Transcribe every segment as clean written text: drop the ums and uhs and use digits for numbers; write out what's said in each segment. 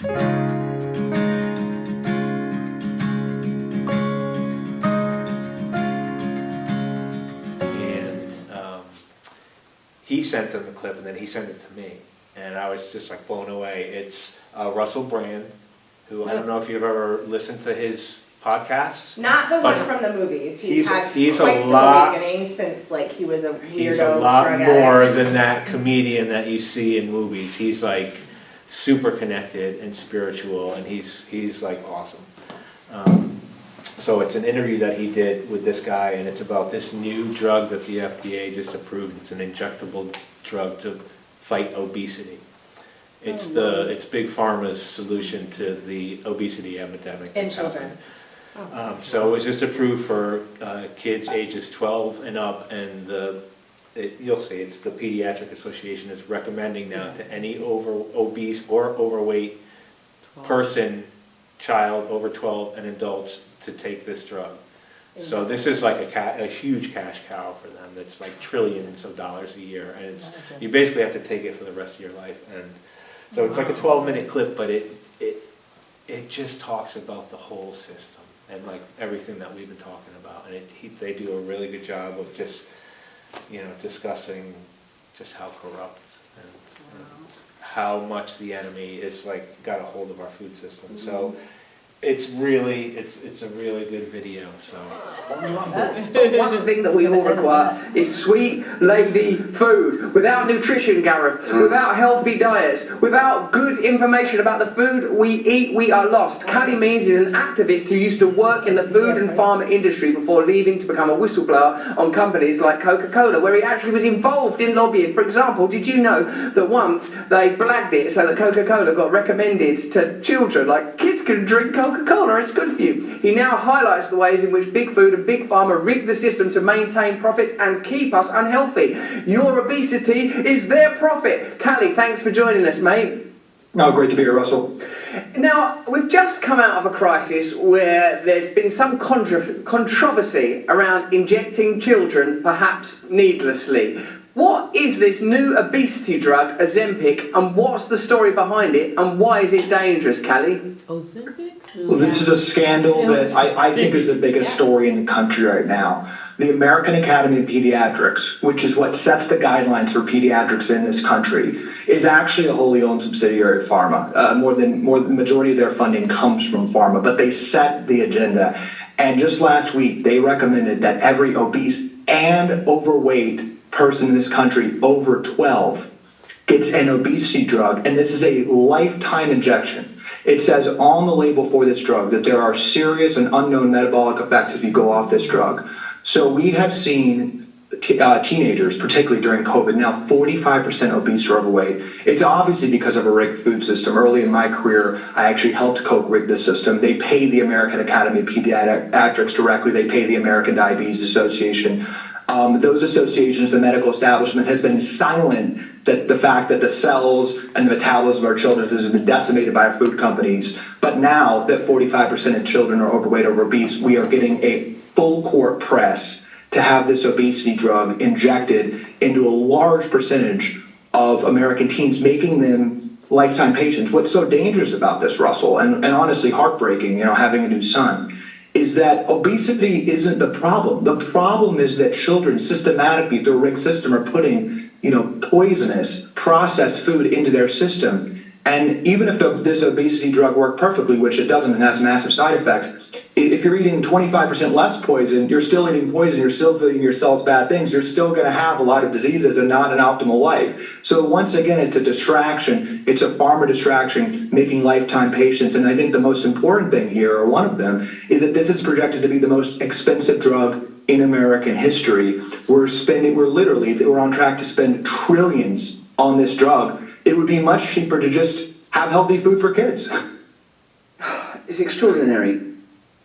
He sent them the clip, and then he sent it to me, and I was just like blown away. It's Russell Brand, who I don't know if you've ever listened to his podcasts. Not the one from the movies. He's had he's quite some awakenings since like he was a weirdo. He's a lot more than that comedian that you see in movies. He's like super connected and spiritual, and he's like awesome. So it's an interview that he did with this guy, and it's about this new drug that the FDA just approved. It's an injectable drug to fight obesity. It's it's Big Pharma's solution to the obesity epidemic in children. So it was just approved for kids ages 12 and up, and you'll see it's the Pediatric Association is recommending now to any obese or overweight person, child over 12, and adults to take this drug. So this is like a huge cash cow for them. It's like trillions of dollars a year, and you basically have to take it for the rest of your life. And so it's like a 12-minute clip, but it just talks about the whole system and like everything that we've been talking about. And they do a really good job of just discussing just how corrupt and how much the enemy is like got a hold of our food system. So it's a really good video. So one thing that we all require is sweet lady food. Without nutrition, Gareth, without healthy diets, without good information about the food we eat, we are lost. Callie Means is an activist who used to work in the food and pharma industry before leaving to become a whistleblower on companies like Coca-Cola, where he actually was involved in lobbying. For example, did you know that once they blagged it so that Coca-Cola got recommended to children, like kids can drink Coca-Cola, it's good for you. He now highlights the ways in which big food and big pharma rig the system to maintain profits and keep us unhealthy. Your obesity is their profit. Callie, thanks for joining us, mate. Oh, great to be here, Russell. Now, we've just come out of a crisis where there's been some controversy around injecting children, perhaps needlessly. What is this new obesity drug, Ozempic, and what's the story behind it, and why is it dangerous, Callie? Ozempic? Well, this is a scandal that I think is the biggest story in the country right now. The American Academy of Pediatrics, which is what sets the guidelines for pediatrics in this country, is actually a wholly owned subsidiary of pharma. The majority of their funding comes from pharma, but they set the agenda. And just last week, they recommended that every obese and overweight person in this country over 12 gets an obesity drug, and this is a lifetime injection. It says on the label for this drug that there are serious and unknown metabolic effects if you go off this drug. So we have seen teenagers, particularly during COVID, now 45% obese or overweight. It's obviously because of a rigged food system. Early in my career, I actually helped Coke rig the system. They pay the American Academy of Pediatrics directly. They pay the American Diabetes Association. Those associations, the medical establishment, has been silent that the fact that the cells and the metabolism of our children has been decimated by our food companies. But now that 45% of children are overweight or obese, we are getting a full court press to have this obesity drug injected into a large percentage of American teens, making them lifetime patients. What's so dangerous about this, Russell, and honestly heartbreaking, having a new son, is that obesity isn't the problem. The problem is that children systematically, through a rigged system, are putting, poisonous, processed food into their system. And even if this obesity drug worked perfectly, which it doesn't and has massive side effects, if you're eating 25% less poison, you're still eating poison, you're still feeding your cells bad things, you're still going to have a lot of diseases and not an optimal life. So once again, it's a distraction. It's a pharma distraction, making lifetime patients. And I think the most important thing here, or one of them, is that this is projected to be the most expensive drug in American history. We're on track to spend trillions on this drug. It would be much cheaper to just have healthy food for kids. It's extraordinary.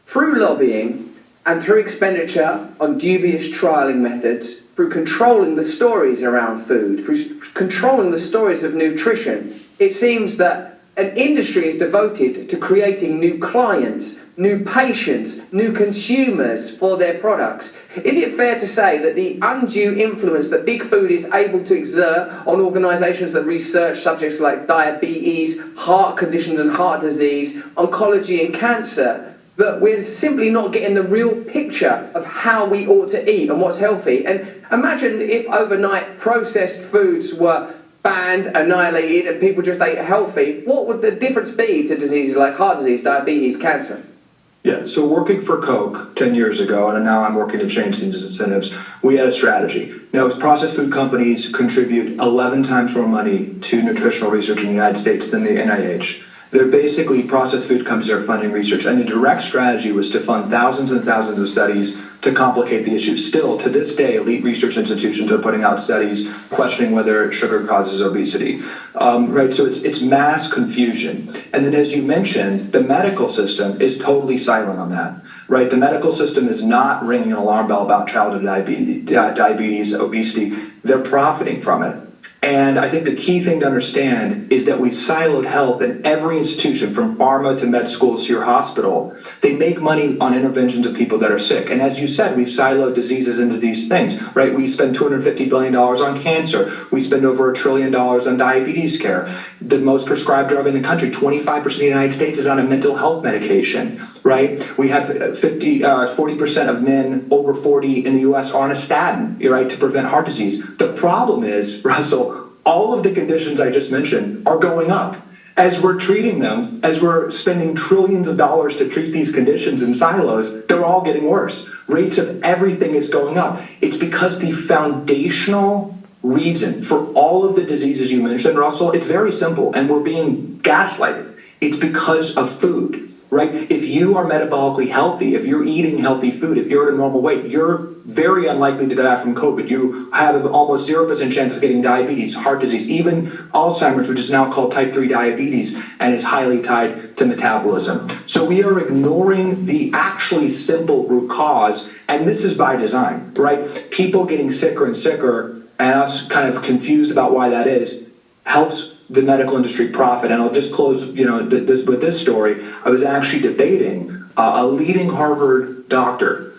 Through lobbying and through expenditure on dubious trialling methods, through controlling the stories around food, through controlling the stories of nutrition, it seems that an industry is devoted to creating new clients, new patients, new consumers for their products. Is it fair to say that the undue influence that big food is able to exert on organisations that research subjects like diabetes, heart conditions and heart disease, oncology and cancer, that we're simply not getting the real picture of how we ought to eat and what's healthy? And imagine if overnight processed foods were banned, annihilated, and people just ate healthy. What would the difference be to diseases like heart disease, diabetes, cancer? Yeah, so working for Coke 10 years ago, and now I'm working to change these incentives, we had a strategy. Now, processed food companies contribute 11 times more money to nutritional research in the United States than the NIH. They're basically, processed food companies are funding research, and the direct strategy was to fund thousands and thousands of studies to complicate the issue. Still, to this day, elite research institutions are putting out studies questioning whether sugar causes obesity. Right, so it's mass confusion. And then, as you mentioned, the medical system is totally silent on that. Right, the medical system is not ringing an alarm bell about childhood diabetes, obesity. They're profiting from it. And I think the key thing to understand is that we've siloed health in every institution, from pharma to med schools to your hospital. They make money on interventions of people that are sick. And as you said, we've siloed diseases into these things, right? We spend $250 billion on cancer. We spend over $1 trillion on diabetes care. The most prescribed drug in the country, 25% of the United States is on a mental health medication, right? We have 40% of men over 40 in the US are on a statin, right, to prevent heart disease. The problem is, Russell, all of the conditions I just mentioned are going up. As we're treating them, as we're spending trillions of dollars to treat these conditions in silos, they're all getting worse. Rates of everything is going up. It's because the foundational reason for all of the diseases you mentioned, Russell, it's very simple, and we're being gaslighted. It's because of food, right? If you are metabolically healthy, if you're eating healthy food, if you're at a normal weight, you're very unlikely to die from COVID. You have an almost 0% chance of getting diabetes, heart disease, even Alzheimer's, which is now called type 3 diabetes, and is highly tied to metabolism. So we are ignoring the actually simple root cause, and this is by design, right? People getting sicker and sicker, and us kind of confused about why that is, helps the medical industry profit. And I'll just close, with this story. I was actually debating a leading Harvard doctor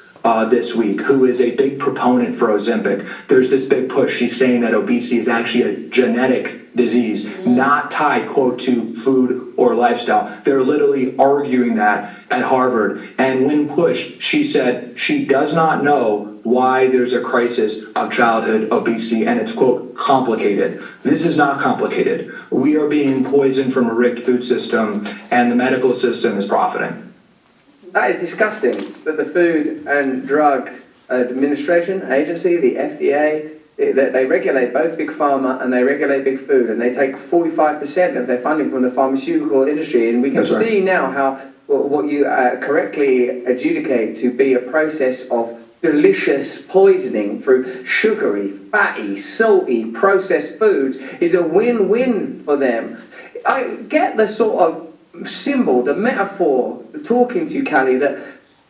this week, who is a big proponent for Ozempic. There's this big push. She's saying that obesity is actually a genetic disease, not tied, quote, to food or lifestyle. They're literally arguing that at Harvard. And when pushed, she said she does not know why there's a crisis of childhood obesity, and it's, quote, complicated. This is not complicated. We are being poisoned from a rigged food system, and the medical system is profiting. That is disgusting that the Food and Drug Administration Agency, the FDA, they regulate both Big Pharma and they regulate Big Food, and they take 45% of their funding from the pharmaceutical industry. And we can see now how what you correctly adjudicate to be a process of delicious poisoning through sugary, fatty, salty, processed foods is a win-win for them. I get the sort of symbol, the metaphor, talking to you, Callie, that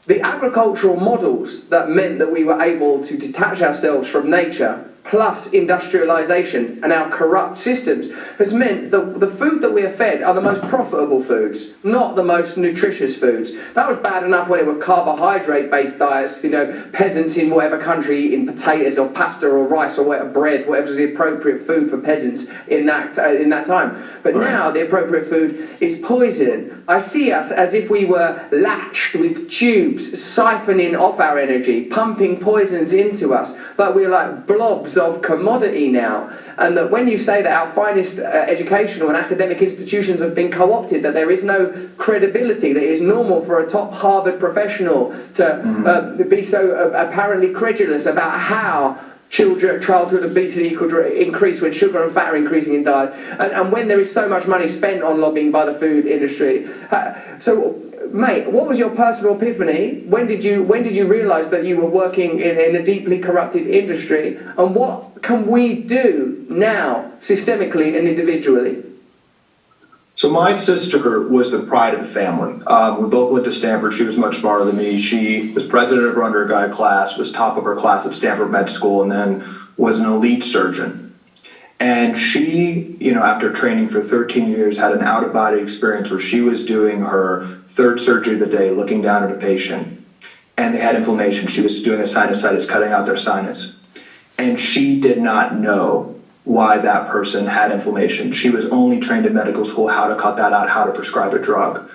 the agricultural models that meant that we were able to detach ourselves from nature, plus industrialization and our corrupt systems, has meant that the food that we are fed are the most profitable foods, not the most nutritious foods. That was bad enough when it were carbohydrate-based diets, peasants in whatever country eating potatoes or pasta or rice or whatever, bread, whatever's the appropriate food for peasants in that time. But now the appropriate food is poison. I see us as if we were latched with tubes, siphoning off our energy, pumping poisons into us, but we're like blobs of commodity now. And that when you say that our finest educational and academic institutions have been co-opted, that there is no credibility, that it is normal for a top Harvard professional to be so apparently credulous about how childhood obesity could increase when sugar and fat are increasing in diets, and when there is so much money spent on lobbying by the food industry. So, mate, what was your personal epiphany? When did you realise that you were working in a deeply corrupted industry? And what can we do now, systemically and individually? So my sister was the pride of the family. We both went to Stanford. She was much smarter than me. She was president of her undergrad class, was top of her class at Stanford Med School, and then was an elite surgeon. And she, after training for 13 years, had an out-of-body experience where she was doing her third surgery of the day, looking down at a patient, and they had inflammation. She was doing a sinusitis, cutting out their sinus. And she did not know why that person had inflammation. She was only trained in medical school how to cut that out, how to prescribe a drug.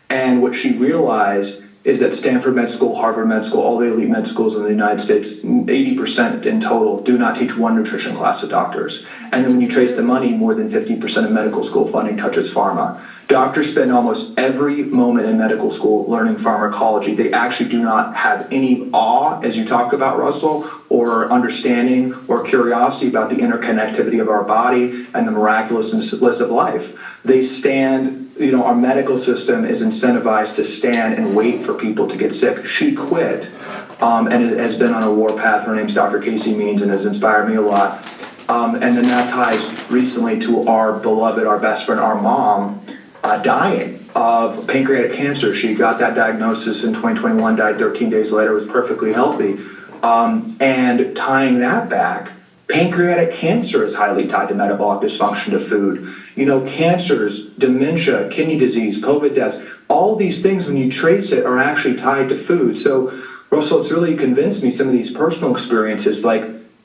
And what she realized is that Stanford Med School, Harvard Med School, all the elite med schools in the United States, 80% in total, do not teach one nutrition class to doctors. And then when you trace the money, more than 50% of medical school funding touches pharma. Doctors spend almost every moment in medical school learning pharmacology. They actually do not have any awe, as you talk about, Russell, or understanding or curiosity about the interconnectivity of our body and the miraculousness of life. They stand, our medical system is incentivized to stand and wait for people to get sick. She quit and has been on a war path. Her name's Dr. Casey Means and has inspired me a lot. And then that ties recently to our beloved, our best friend, our mom, dying of pancreatic cancer. She got that diagnosis in 2021, died 13 days later, was perfectly healthy. And tying that back, pancreatic cancer is highly tied to metabolic dysfunction to food. Cancers, dementia, kidney disease, COVID deaths, all these things, when you trace it, are actually tied to food. So, Russell, it's really convinced me, some of these personal experiences,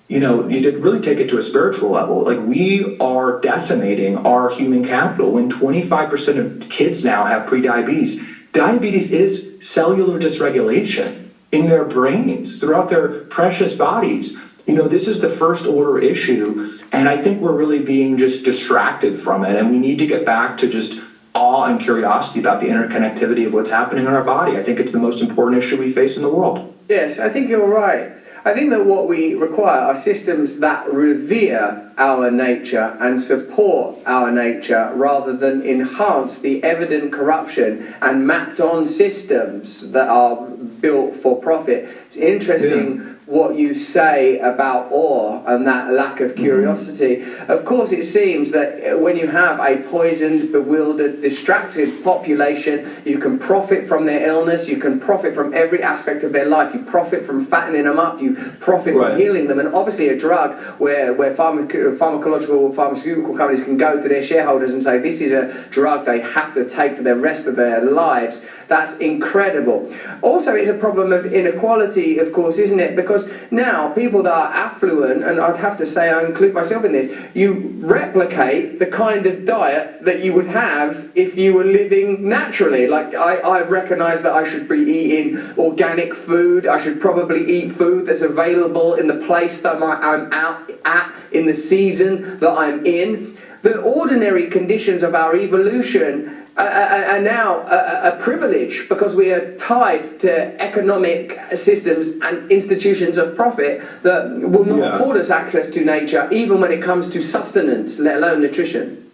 you did really take it to a spiritual level. We are decimating our human capital when 25% of kids now have prediabetes. Diabetes is cellular dysregulation in their brains, throughout their precious bodies. This is the first order issue, and I think we're really being just distracted from it, and we need to get back to just awe and curiosity about the interconnectivity of what's happening in our body. I think it's the most important issue we face in the world. Yes, I think you're right. I think that what we require are systems that revere our nature and support our nature rather than enhance the evident corruption and mapped on systems that are built for profit. It's interesting what you say about awe and that lack of curiosity. Of course, it seems that when you have a poisoned, bewildered, distracted population, you can profit from their illness, you can profit from every aspect of their life, you profit from fattening them up, you profit from healing them, and obviously a drug where pharmaceutical companies can go to their shareholders and say this is a drug they have to take for the rest of their lives. That's incredible. Also, it's a problem of inequality, of course, isn't it? Because now people that are affluent, and I'd have to say I include myself in this, you replicate the kind of diet that you would have if you were living naturally. I recognise that I should be eating organic food. I should probably eat food that's available in the place that I'm out at, in the season that I'm in. The ordinary conditions of our evolution are now a privilege because we are tied to economic systems and institutions of profit that will not afford us access to nature, even when it comes to sustenance, let alone nutrition.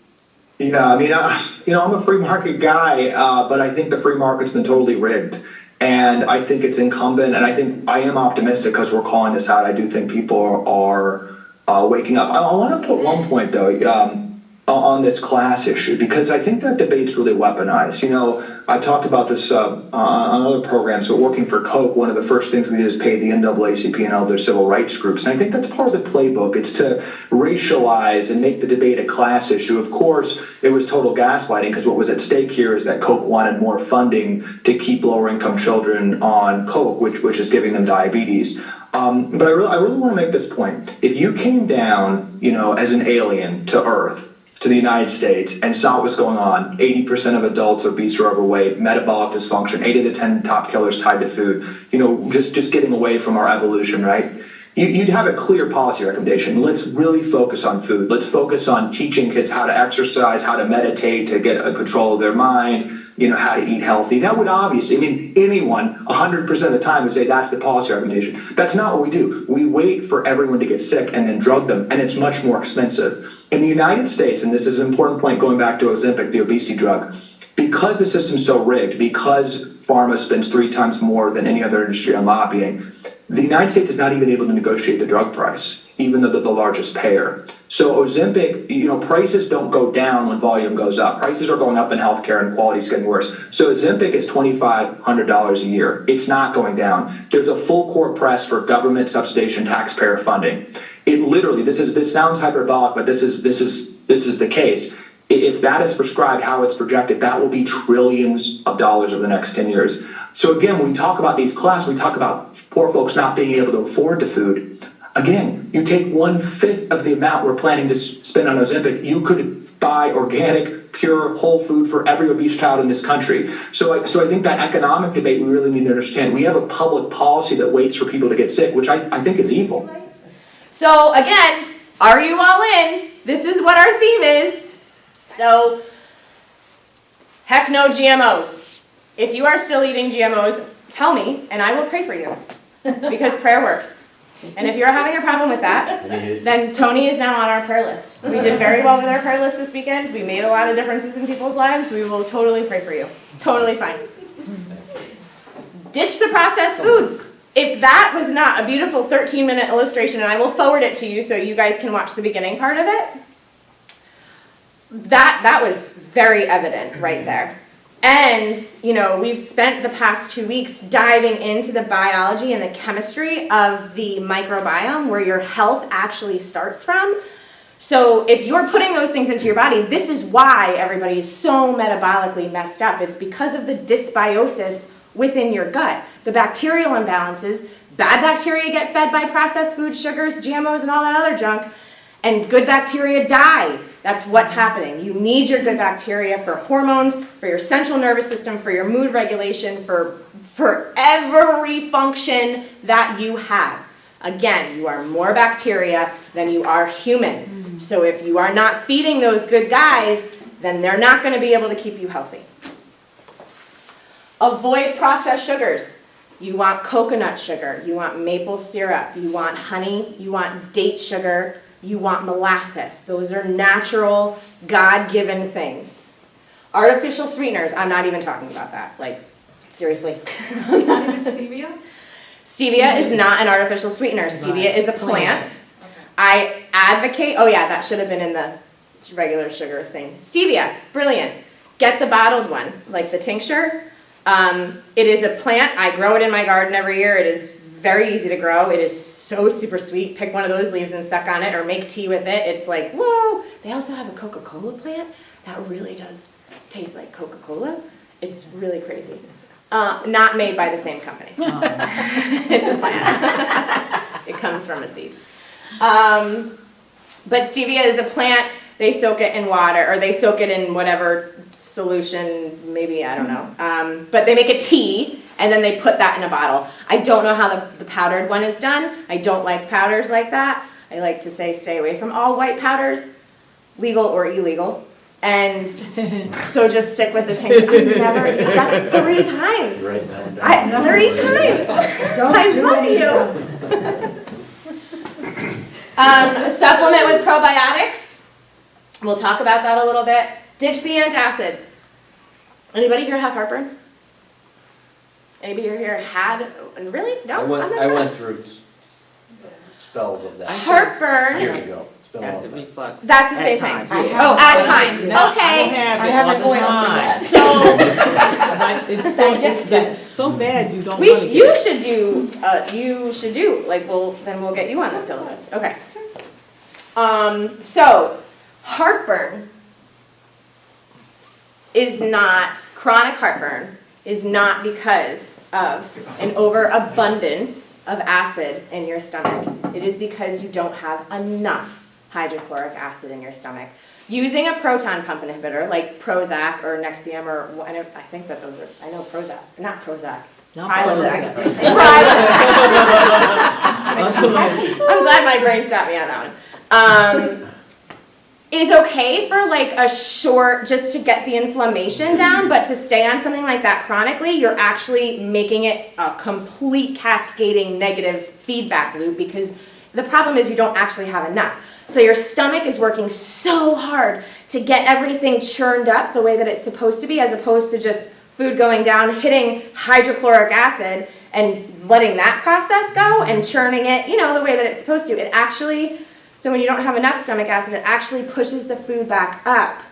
Yeah, I'm a free market guy, but I think the free market's been totally rigged. And I think it's incumbent, and I am optimistic because we're calling this out. I do think people are waking up. I want to put one point, though, on this class issue, because I think that debate's really weaponized. I talked about this on other programs, but working for Coke, one of the first things we did is pay the NAACP and other civil rights groups. And I think that's part of the playbook. It's to racialize and make the debate a class issue. Of course, it was total gaslighting, because what was at stake here is that Coke wanted more funding to keep lower income children on Coke, which is giving them diabetes. But I really want to make this point. If you came down, as an alien to Earth, to the United States, and saw what was going on, 80% of adults obese or overweight, metabolic dysfunction, 8 of the 10 top killers tied to food, just getting away from our evolution, right? You'd have a clear policy recommendation. Let's really focus on food. Let's focus on teaching kids how to exercise, how to meditate, to get control of their mind, how to eat healthy. That would obviously, anyone 100% of the time would say that's the policy recommendation. That's not what we do. We wait for everyone to get sick and then drug them, and it's much more expensive. In the United States, and this is an important point going back to Ozempic, the obesity drug, because the system's so rigged, because pharma spends 3 times more than any other industry on lobbying, the United States is not even able to negotiate the drug price. even though they're the largest payer. So Ozempic, prices don't go down when volume goes up. Prices are going up in healthcare and quality is getting worse. So Ozempic is $2,500 a year. It's not going down. There's a full court press for government subsidization taxpayer funding. It literally, this sounds hyperbolic, but this is the case. If that is prescribed how it's projected, that will be trillions of dollars over the next 10 years. So again, when we talk about these costs, we talk about poor folks not being able to afford the food. Again, you take 1/5 of the amount we're planning to spend on Ozempic, you could buy organic, pure, whole food for every obese child in this country. So I think that economic debate we really need to understand. We have a public policy that waits for people to get sick, which I think is evil. So again, are you all in? This is what our theme is. So, heck no GMOs. If you are still eating GMOs, tell me, and I will pray for you. Because prayer works. And if you're having a problem with that, then Tony is now on our prayer list. We did very well with our prayer list this weekend. We made a lot of differences in people's lives. We will totally pray for you. Totally fine. Ditch the processed foods. If that was not a beautiful 13-minute illustration, and I will forward it to you so you guys can watch the beginning part of it, that was very evident right there. And, we've spent the past 2 weeks diving into the biology and the chemistry of the microbiome, where your health actually starts from. So if you're putting those things into your body, this is why everybody is so metabolically messed up. It's because of the dysbiosis within your gut. The bacterial imbalances, bad bacteria get fed by processed foods, sugars, GMOs, and all that other junk, and good bacteria die. That's what's happening. You need your good bacteria for hormones, for your central nervous system, for your mood regulation, for every function that you have. Again, you are more bacteria than you are human. So if you are not feeding those good guys, then they're not going to be able to keep you healthy. Avoid processed sugars. You want coconut sugar, you want maple syrup, you want honey, you want date sugar, you want molasses. Those are natural, God-given things. Artificial sweeteners, I'm not even talking about that. Like, seriously. Stevia? Stevia is not an artificial sweetener. Stevia is a plant. Okay. I advocate, oh yeah, that should have been in the regular sugar thing. Stevia, brilliant. Get the bottled one, like the tincture. It is a plant. I grow it in my garden every year. It is very easy to grow. It is so super sweet. Pick one of those leaves and suck on it or make tea with it. It's like, whoa. They also have a Coca-Cola plant that really does taste like Coca-Cola. It's really crazy. Not made by the same company. It's a plant. It comes from a seed. But stevia is a plant. They soak it in water, or they soak it in whatever solution, maybe, I don't know. But they make a tea, and then they put that in a bottle. I don't know how the powdered one is done. I don't like powders like that. I like to say stay away from all white powders, legal or illegal. And so just stick with the tincture. That's 3 times. Right now. 3 times. I love you. Supplement with probiotics. We'll talk about that a little bit. Ditch the antacids. Anybody here have heartburn? Anybody here had? Really? No? I went through spells of that Heartburn. years ago. It's been a long Acid time. reflux. That's the same thing. Oh, at times. Okay. I haven't going on So it's so bad you don't. you should do. Like then we'll get you on the syllabus. Okay. So heartburn is not chronic heartburn is not because of an overabundance of acid in your stomach. It is because you don't have enough hydrochloric acid in your stomach. Using a proton pump inhibitor like Prozac or Nexium or I think that those are, I know Prozac, not Prozac. Prilosec. I'm glad my brain stopped me on that one. Is okay for like a short, just to get the inflammation down, but to stay on something like that chronically, you're actually making it a complete cascading negative feedback loop, because the problem is you don't actually have enough. So your stomach is working so hard to get everything churned up the way that it's supposed to be, as opposed to just food going down, hitting hydrochloric acid, and letting that process go and churning it, you know, the way that it's supposed to. It actually, so when you don't have enough stomach acid, it actually pushes the food back up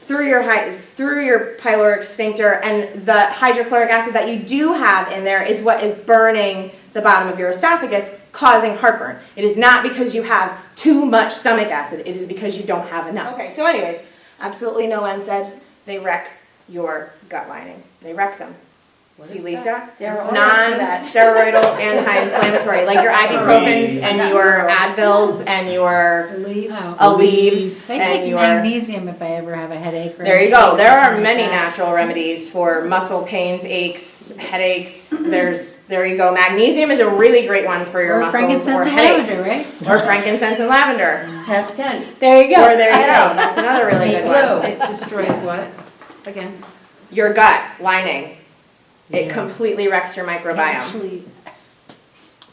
through your pyloric sphincter, and the hydrochloric acid that you do have in there is what is burning the bottom of your esophagus, causing heartburn. It is not because you have too much stomach acid, it is because you don't have enough. Okay, so anyways, absolutely no NSAIDs. They wreck your gut lining. They wreck them. See, Lisa? Non-steroidal anti-inflammatory, like your ibuprofens and your Advils and your Aleve I and take your... magnesium if I ever have a headache. Or There you go. headaches There or are something many like that. natural remedies for muscle pains, aches, headaches. There you go. Magnesium is a really great one for your Or muscles frankincense or and headaches. lavender, right? Or frankincense and lavender. Past tense. There you go. Or there you go. That's another really good one. It destroys what? Again? Your gut lining. It completely wrecks your microbiome. Actually,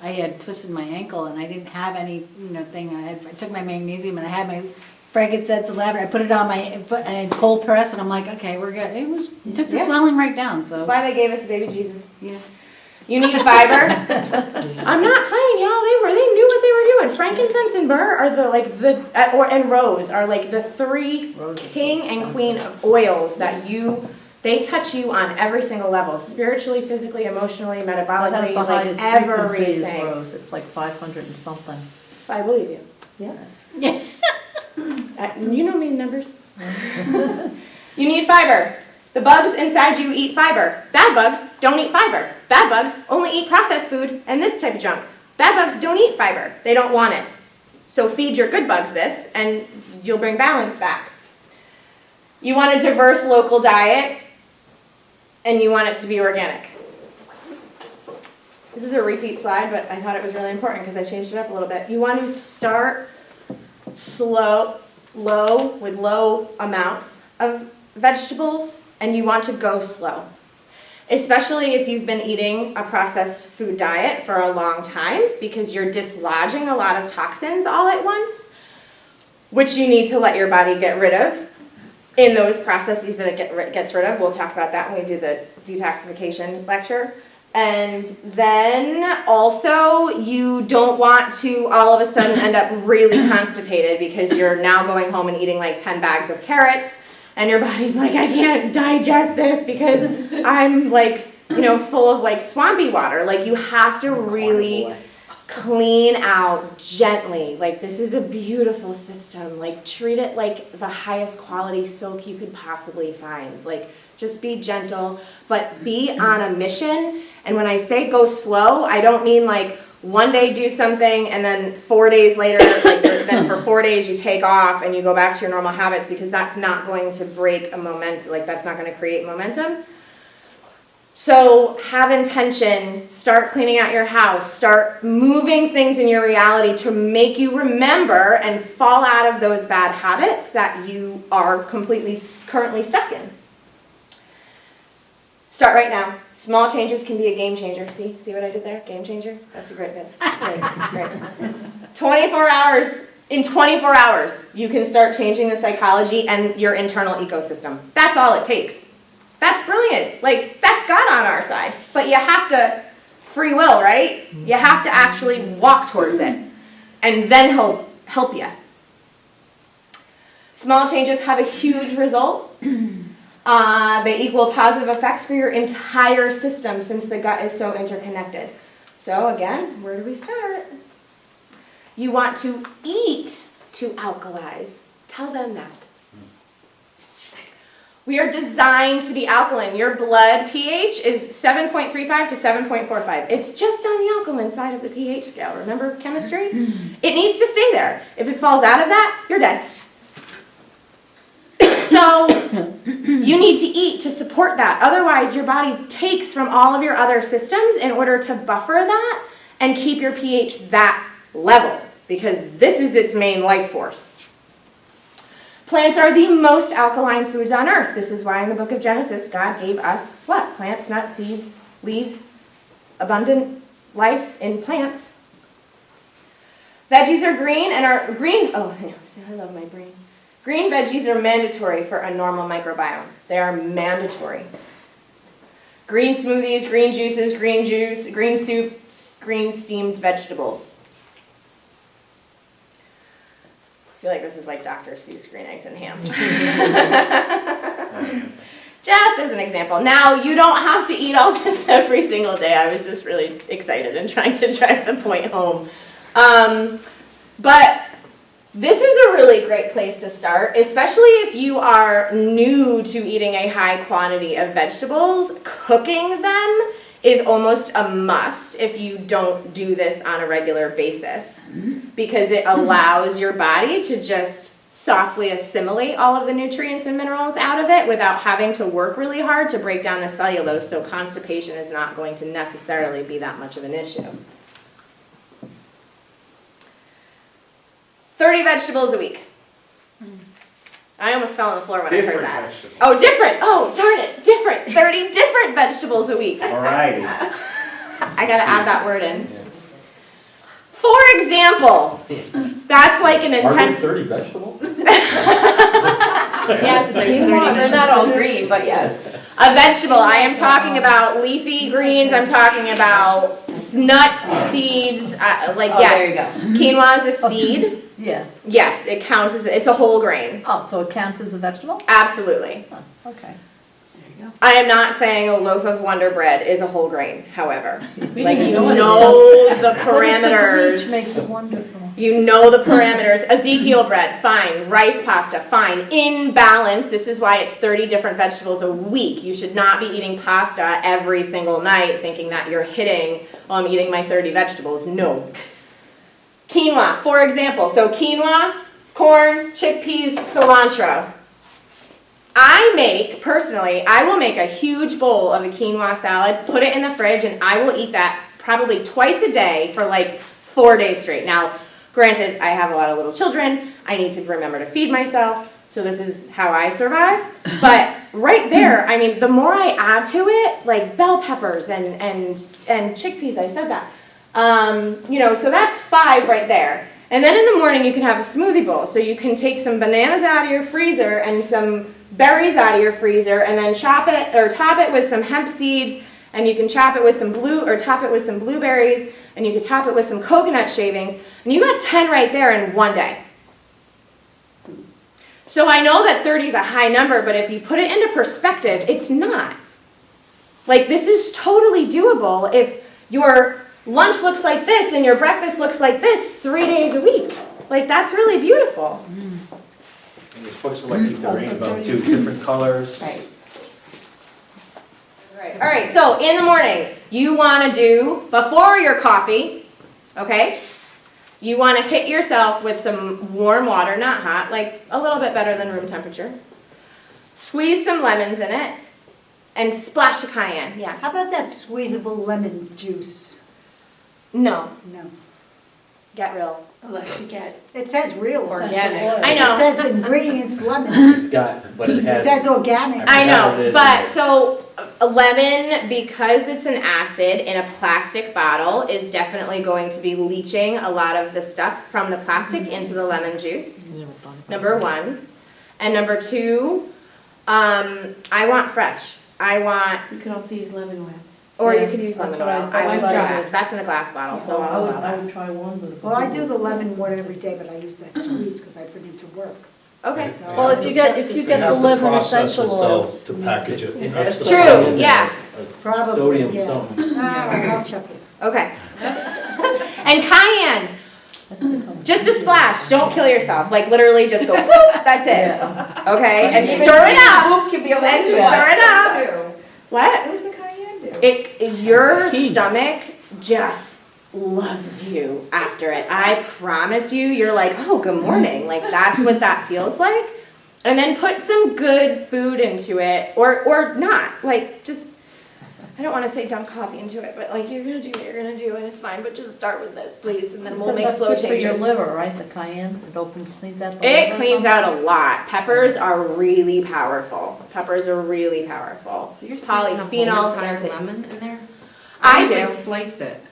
I had twisted my ankle and I didn't have any, thing. I took my magnesium and I had my frankincense and lavender. I put it on my foot and I cold press and I'm like, okay, we're good. It took the Yeah. swelling right down. So That's why they gave it to baby Jesus. yeah. You need fiber. I'm not playing, y'all. They knew what they were doing. Frankincense and myrrh are and rose are like the three king and queen of oils that they touch you on every single level, spiritually, physically, emotionally, That has metabolically, the like highest frequency is everything. rose. It's like 500 and something. I believe you. Yeah. You know me in numbers. You need fiber. The bugs inside you eat fiber. Bad bugs don't eat fiber. Bad bugs only eat processed food and this type of junk. Bad bugs don't eat fiber. They don't want it. So feed your good bugs this and you'll bring balance back. You want a diverse local diet and you want it to be organic. This is a repeat slide, but I thought it was really important because I changed it up a little bit. You want to start low with low amounts of vegetables, and you want to go slow. Especially if you've been eating a processed food diet for a long time, because you're dislodging a lot of toxins all at once, which you need to let your body get rid of. In those processes that it gets rid of, we'll talk about that when we do the detoxification lecture. And then also, you don't want to all of a sudden end up really constipated because you're now going home and eating like 10 bags of carrots, and your body's like, I can't digest this because I'm like, full of like swampy water. Like, you have to really clean out gently. Like, this is a beautiful system. Like, treat it like the highest quality silk you could possibly find. Like, just be gentle, but be on a mission. And when I say go slow, I don't mean like one day do something and then 4 days later, then for 4 days you take off and you go back to your normal habits, because that's not going to break a momentum. Like, that's not going to create momentum. So have intention, start cleaning out your house, start moving things in your reality to make you remember and fall out of those bad habits that you are currently stuck in. Start right now. Small changes can be a game changer. See what I did there? Game changer? That's a great bit. Great. 24 hours. In 24 hours, you can start changing the psychology and your internal ecosystem. That's all it takes. That's brilliant. Like, that's God on our side. But you have to, free will, right? You have to actually walk towards it. And then He'll help you. Small changes have a huge result. They equal positive effects for your entire system, since the gut is so interconnected. So again, where do we start? You want to eat to alkalize. Tell them that. We are designed to be alkaline. Your blood pH is 7.35 to 7.45. It's just on the alkaline side of the pH scale. Remember chemistry? It needs to stay there. If it falls out of that, you're dead. So you need to eat to support that. Otherwise, your body takes from all of your other systems in order to buffer that and keep your pH that level, because this is its main life force. Plants are the most alkaline foods on earth. This is why in the book of Genesis, God gave us what? Plants, nuts, seeds, leaves, abundant life in plants. Veggies are green and are green. Oh, I love my brain. Green veggies are mandatory for a normal microbiome. They are mandatory. Green smoothies, green juices, green juice, green soups, green steamed vegetables. I feel like this is like Dr. Seuss green eggs and ham. Just as an example. Now, you don't have to eat all this every single day. I was just really excited and trying to drive the point home. But this is a really great place to start, especially if you are new to eating a high quantity of vegetables. Cooking them is almost a must if you don't do this on a regular basis, because it allows your body to just softly assimilate all of the nutrients and minerals out of it without having to work really hard to break down the cellulose, so constipation is not going to necessarily be that much of an issue. 30 vegetables a week. I almost fell on the floor when I heard that. Vegetables. Oh, different. Oh, darn it. Different. 30 different vegetables a week. Variety. I gotta add that word in. For example, that's like an Are there intense... 30 vegetables? Yes, there's 30. They're not all green, but yes. A vegetable, I am talking about leafy greens, I'm talking about nuts, seeds, like, Oh, there yes. you go. Quinoa is a seed. Yeah. Yes, it counts as, it's a whole grain. Oh, so it counts as a vegetable? Absolutely. Oh, okay. I am not saying a loaf of Wonder Bread is a whole grain, however. Like, you know what it know the What if the parameters. bleach makes it wonderful? You know the parameters. Ezekiel bread, fine. Rice pasta, fine. In balance, this is why it's 30 different vegetables a week. You should not be eating pasta every single night thinking that you're hitting, oh, I'm eating my 30 vegetables. No. Quinoa, for example. So quinoa, corn, chickpeas, cilantro. Personally, I will make a huge bowl of a quinoa salad, put it in the fridge, and I will eat that probably twice a day for like 4 days straight. Now, granted, I have a lot of little children. I need to remember to feed myself, so this is how I survive. But right there, I mean, the more I add to it, like bell peppers and chickpeas, I said that. So that's 5 right there. And then in the morning, you can have a smoothie bowl. So you can take some bananas out of your freezer and some berries out of your freezer, and then chop it or top it with some hemp seeds, and you can chop it with some top it with some blueberries, and you can top it with some coconut shavings, and you got 10 right there in one day. So I know that 30 is a high number, but if you put it into perspective, it's not. Like, this is totally doable if your lunch looks like this and your breakfast looks like this 3 days a week. Like, that's really beautiful. And you're supposed to like keep the rainbow too, different colors. Right. All right, so in the morning, you want to do, before your coffee, okay, you want to hit yourself with some warm water, not hot, like a little bit better than room temperature. Squeeze some lemons in it, and splash of cayenne, yeah. How about that squeezable lemon juice? No, No. get real. Unless you get It says real organic. I know. It says ingredients lemon. It's got, but it It has. says organic. I forgot what it know, is. but so a lemon, because it's an acid in a plastic bottle, is definitely going to be leaching a lot of the stuff from the plastic into the lemon juice. Number 1. And number 2, I want fresh. You can also use lemon oil. Or Yeah, you could use that's lemon what oil. I- that's what I try. did. That's in a glass bottle, so I'll allow I that. would try one, but. Well, I do the lemon water every day, but I use that squeeze because I forget to work. Okay. Well, if you get the lemon essential oils. To package it. It That's has the to- True, yeah. Probably, Sodium yeah. something. I'll check it. Okay. And cayenne. Just a splash. Don't kill yourself. Like, literally just go boop. That's it. Okay? And stir it up. Boop can be a And little stir it up. too. What? What does the cayenne do? Your stomach just loves you after it. I promise you, you're like, oh, good morning. Like, that's what that feels like. And then put some good food into it, or not. Like, just, I don't want to say dump coffee into it, but like, you're going to do what you're going to do, and it's fine, but just start with this, please, and then we'll make slow That's good for your changes. liver, right? The cayenne, it cleans out the liver. It or cleans something? out a lot. Peppers are really powerful. Peppers are really powerful. So you're squeezing a Polyphenols whole and entire everything. lemon in there? I usually do. slice it.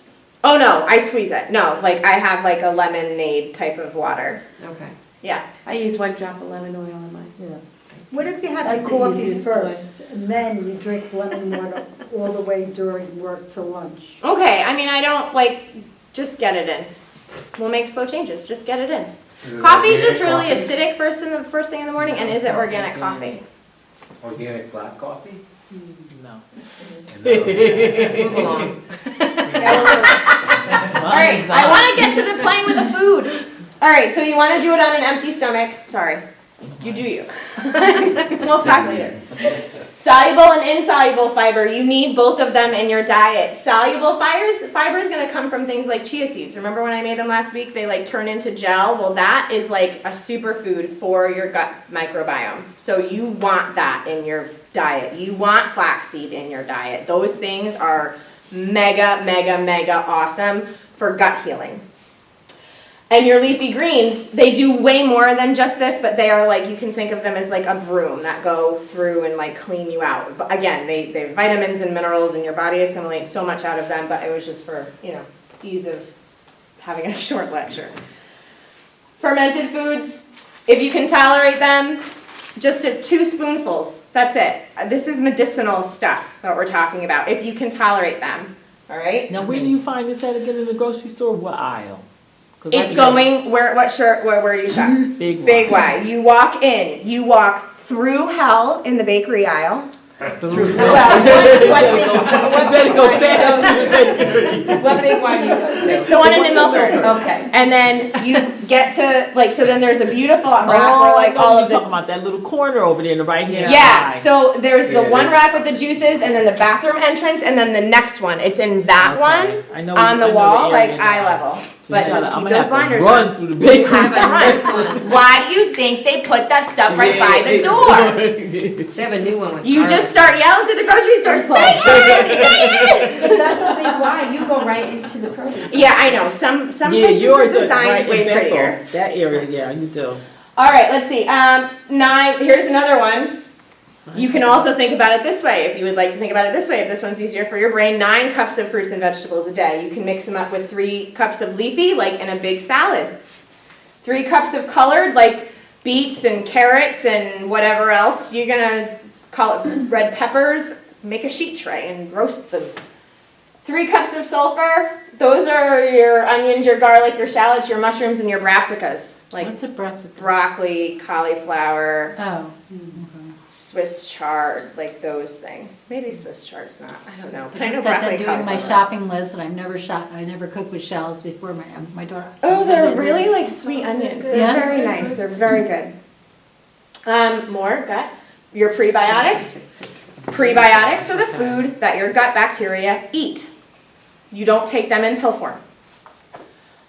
Oh no, I squeeze it. No, like I have like a lemonade type of water. Okay. Yeah. I use 1 drop of lemon oil in mine. Yeah. What if you had That's the the coffee easiest first And then you drink lemon water all the way during work to lunch. Okay, I mean, I don't, like, just get it in. We'll make slow changes, just get it in. Coffee's just really acidic first thing in the morning, and is it organic coffee? Organic black coffee? No. Move along. Alright, I wanna get to the playing with the food. Alright, so you wanna do it on an empty stomach. Sorry. You do you. We'll talk later. Soluble and insoluble fiber, you need both of them in your diet. Soluble fiber is going to come from things like chia seeds. Remember when I made them last week? They like turn into gel. Well, that is like a superfood for your gut microbiome. So you want that in your diet. You want flaxseed in your diet. Those things are mega, mega, mega awesome for gut healing. And your leafy greens, they do way more than just this, but they are like, you can think of them as like a broom that go through and like clean you out. But again, they have vitamins and minerals and your body assimilates so much out of them, but it was just for, ease of having a short lecture. Fermented foods, if you can tolerate them, just 2 spoonfuls, that's it. This is medicinal stuff that we're talking about, if you can tolerate them, all right? Now, where do you find this at again in the grocery store? What aisle? It's going, where do you shop? Big Y. You walk in, you walk through hell in the bakery aisle. What big one you go to? The one in New Milford. Okay. And then you get to, so then there's a beautiful rack where all of talking about that little corner over there in the right hand Yeah, side. so there's the one rack with the juices and then the bathroom entrance and then the next one. It's in that one on the wall, eye level. But just keep those blinders run through the bakery. Why do you think they put that stuff right by the door? They have a new one with You just start yelling to the grocery store, say it, say it! But that's a big why. You go right into the produce. Yeah, I know. Some places are designed way prettier. That area, yeah, you do. All right, let's see. 9. Here's another one. You can also think about it this way, if you would like to think about it this way, if this one's easier for your brain. 9 cups of fruits and vegetables a day. You can mix them up with 3 cups of leafy, like in a big salad. 3 cups of colored, like beets and carrots and whatever else. You're going to call it red peppers. Make a sheet tray and roast them. 3 cups of sulfur. Those are your onions, your garlic, your shallots, your mushrooms, and your brassicas. Like What's a brassica? broccoli, cauliflower. Oh. Swiss chard, like those things. Maybe Swiss chard's not. I don't know. I But I know just got broccoli done doing my cauliflower. shopping list, and I never cooked with shallots before. My daughter. Oh, they're really like sweet onions. They're Yeah? very nice. They're very good. More gut. Your prebiotics. Prebiotics are the food that your gut bacteria eat. You don't take them in pill form.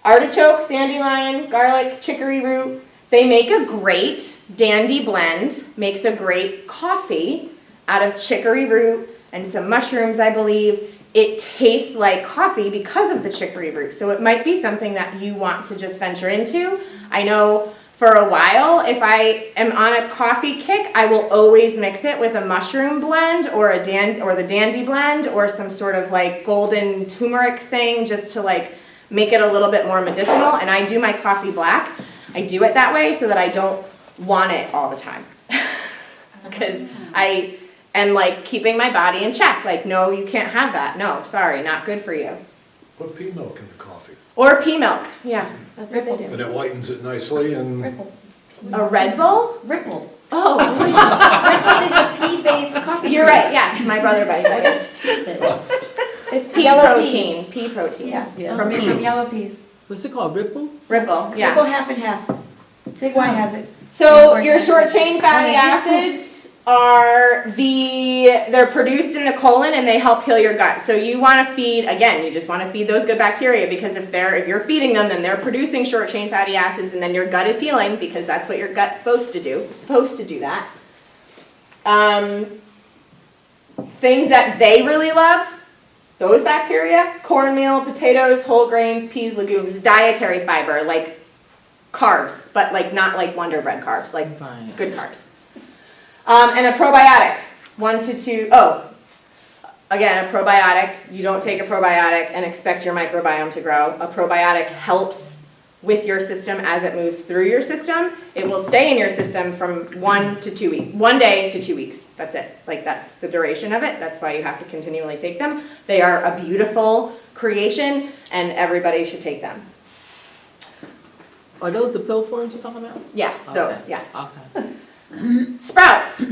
Artichoke, dandelion, garlic, chicory root. They make a great dandy blend, makes a great coffee out of chicory root and some mushrooms, I believe. It tastes like coffee because of the chicory root. So it might be something that you want to just venture into. I know for a while, if I am on a coffee kick, I will always mix it with a mushroom blend or the dandy blend or some sort of like golden turmeric thing just to like make it a little bit more medicinal. And I do my coffee black. I do it that way so that I don't want it all the time. Because I am like keeping my body in check. Like, no, you can't have that. No, sorry, not good for you. Put pea milk in the coffee. Or pea milk. Yeah, that's what they do. And it lightens it nicely and A Red Bull? Ripple. Oh, Ripple is a pea-based coffee. you're right. Yes, my brother buys that. It's Pea yellow protein. peas. Pea protein. Yeah, From from peas. yellow peas. What's it called, Ripple? Ripple, yeah. Ripple half and half. Big Y has it. So your short chain fatty acids they're produced in the colon and they help heal your gut. So you want to feed, again, you just want to feed those good bacteria because if you're feeding them, then they're producing short chain fatty acids and then your gut is healing because that's what your gut's supposed to do. It's supposed to do that. Things that they really love, those bacteria, cornmeal, potatoes, whole grains, peas, legumes, dietary fiber, like carbs, but like not like Wonder Bread carbs, like good carbs. And a probiotic, 1 to 2, again, a probiotic, you don't take a probiotic and expect your microbiome to grow. A probiotic helps with your system as it moves through your system. It will stay in your system from 1 to 2 weeks, 1 day to 2 weeks. That's it. Like that's the duration of it. That's why you have to continually take them. They are a beautiful creation and everybody should take them. Are those the pill forms you're talking about? Yes, Okay. those, yes. Okay. Sprouts,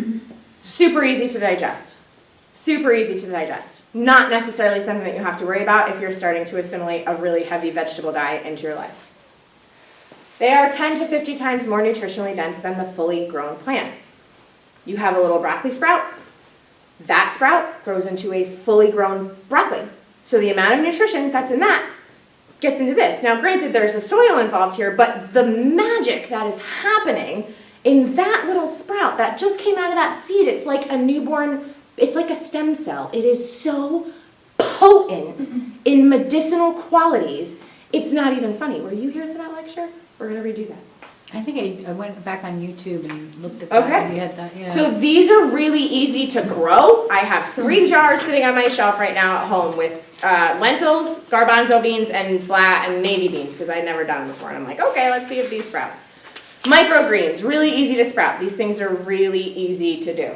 super easy to digest. Super easy to digest. Not necessarily something that you have to worry about if you're starting to assimilate a really heavy vegetable diet into your life. They are 10 to 50 times more nutritionally dense than the fully grown plant. You have a little broccoli sprout. That sprout grows into a fully grown broccoli. So the amount of nutrition that's in that gets into this. Now, granted, there's the soil involved here, but the magic that is happening in that little sprout that just came out of that seed, it's like a newborn, it's like a stem cell. It is so potent in medicinal qualities. It's not even funny. Were you here for that lecture? We're going to redo that. I think I went back on YouTube and looked at Okay. that. And you had that, yeah. So these are really easy to grow. I have 3 jars sitting on my shelf right now at home with lentils, garbanzo beans, and navy beans because I'd never done them before. And I'm like, okay, let's see if these sprout. Microgreens, really easy to sprout. These things are really easy to do.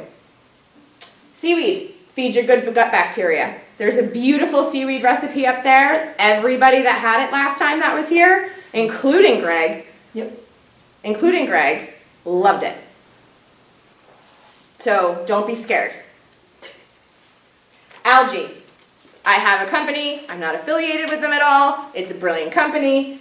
Seaweed, feeds your good gut bacteria. There's a beautiful seaweed recipe up there. Everybody that had it last time that was here, including Greg, loved it. So don't be scared. Algae. I have a company. I'm not affiliated with them at all. It's a brilliant company.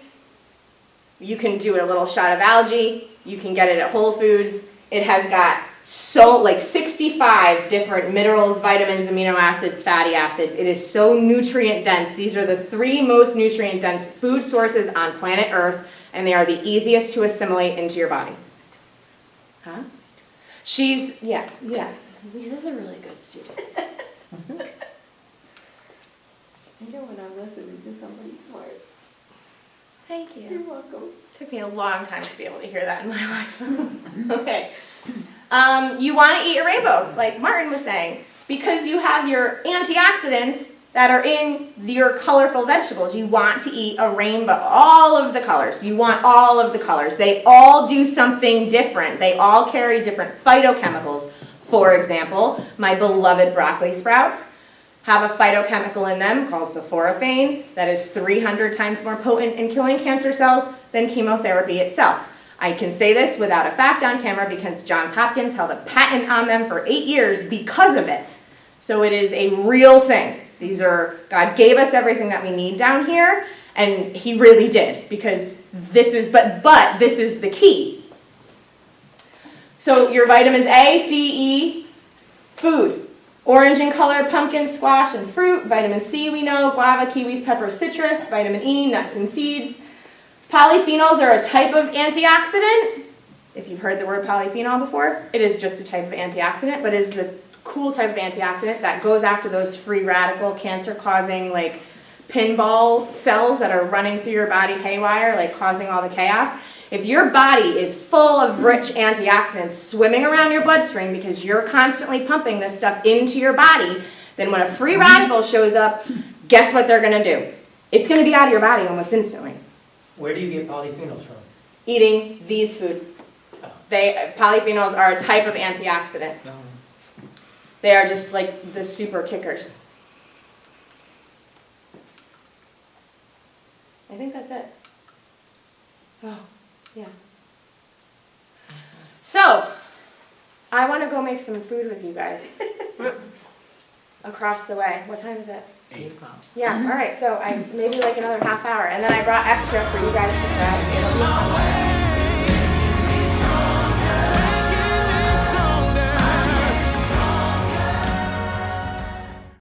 You can do a little shot of algae. You can get it at Whole Foods. It has got 65 different minerals, vitamins, amino acids, fatty acids. It is so nutrient dense. These are the 3 most nutrient dense food sources on planet Earth, and they are the easiest to assimilate into your body. Huh? Lisa's a really good student. I know when I'm listening to somebody smart. Thank you. You're welcome. Took me a long time to be able to hear that in my life. Okay. You want to eat a rainbow, like Martin was saying, because you have your antioxidants that are in your colorful vegetables. You want to eat a rainbow, all of the colors. You want all of the colors. They all do something different. They all carry different phytochemicals. For example, my beloved broccoli sprouts have a phytochemical in them called sulforaphane that is 300 times more potent in killing cancer cells than chemotherapy itself. I can say this without a fact on camera because Johns Hopkins held a patent on them for 8 years because of it. So it is a real thing. God gave us everything that we need down here, and he really did, because this is the key. So your vitamins A, C, E, food. Orange in color, pumpkin, squash, and fruit. Vitamin C, we know, guava, kiwis, peppers, citrus. Vitamin E, nuts and seeds. Polyphenols are a type of antioxidant. If you've heard the word polyphenol before, it is just a type of antioxidant, but is the cool type of antioxidant that goes after those free radical cancer-causing, like, pinball cells that are running through your body haywire, like causing all the chaos. If your body is full of rich antioxidants swimming around your bloodstream because you're constantly pumping this stuff into your body, then when a free radical shows up, guess what they're going to do? It's going to be out of your body almost instantly. Where do you get polyphenols from? Eating these foods. Polyphenols are a type of antioxidant. They are just like the super kickers. I think that's it. Oh, yeah. So, I want to go make some food with you guys. Across the way. What time is it? 8 o'clock. Yeah, all right. So maybe like another half hour. And then I brought extra for you guys to try. It'll be fun.